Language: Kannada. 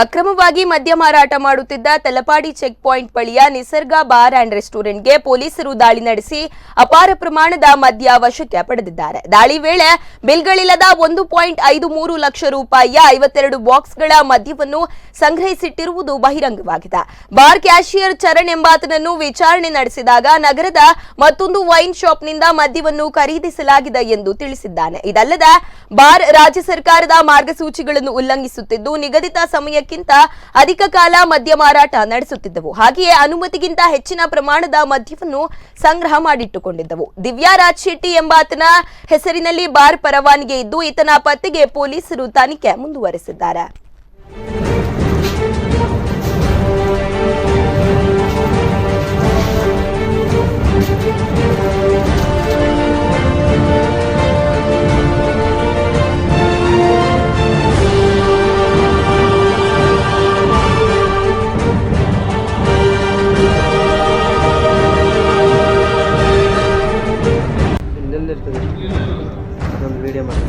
ಅಕ್ರಮವಾಗಿ ಮದ್ಯ ಮಾರಾಟ ಮಾಡುತ್ತಿದ್ದ ತಲಪಾಡಿ ಚೆಕ್ ಪಾಯಿಂಟ್ ಬಳಿಯ ನಿಸರ್ಗ ಬಾರ್ ಅಂಡ್ ರೆಸ್ಟೋರೆಂಟ್ಗೆ ಪೊಲೀಸರು ದಾಳಿ ನಡೆಸಿ ಅಪಾರ ಪ್ರಮಾಣದ ಮದ್ಯ ವಶಕ್ಕೆ ಪಡೆದಿದ್ದಾರೆ. ದಾಳಿ ವೇಳೆ ಬಿಲ್ಗಳಿಲ್ಲದ 1.53 ಲಕ್ಷ ರೂಪಾಯಿಯ 52 ಬಾಕ್ಸ್ಗಳ ಮದ್ಯವನ್ನು ಸಂಗ್ರಹಿಸಿಟ್ಟಿರುವುದು ಬಹಿರಂಗವಾಗಿದೆ. ಬಾರ್ ಕ್ಯಾಷಿಯರ್ ಚರಣ್ ಎಂಬಾತನನ್ನು ವಿಚಾರಣೆ ನಡೆಸಿದಾಗ ನಗರದ ಮತ್ತೊಂದು ವೈನ್ ಶಾಪ್ನಿಂದ ಮದ್ಯವನ್ನು ಖರೀದಿಸಲಾಗಿದೆ ಎಂದು ತಿಳಿಸಿದ್ದಾನೆ. ಇದಲ್ಲದೆ ಬಾರ್ ರಾಜ್ಯ ಸರ್ಕಾರದ ಮಾರ್ಗಸೂಚಿಗಳನ್ನು ಉಲ್ಲಂಘಿಸುತ್ತಿದ್ದು ನಿಗದಿತ ಸಮಯಕ್ಕಿಂತ ಅಧಿಕ ಕಾಲ ಮದ್ಯ ಮಾರಾಟ ನಡೆಸುತ್ತಿದ್ದವು. ಹಾಗೆಯೇ ಅನುಮತಿಗಿಂತ ಹೆಚ್ಚಿನ ಪ್ರಮಾಣದ ಮದ್ಯವನ್ನು ಸಂಗ್ರಹ ಮಾಡಿಟ್ಟುಕೊಂಡಿದ್ದವು. ದಿವ್ಯಾರಾಜ್ ಶೆಟ್ಟಿ ಎಂಬಾತನ ಹೆಸರಿನಲ್ಲಿ ಬಾರ್ ಪರವಾನಗಿ ಇದ್ದು ಈತನ ಪತ್ತೆಗೆ ಪೊಲೀಸರು ತನಿಖೆ ಮುಂದುವರೆಸಿದ್ದಾರೆ. ಇನ್ನೆಲ್ಲಿರ್ತದೆ ನಮ್ಮ ವಿಡಿಯೋ ಮಾಡಿ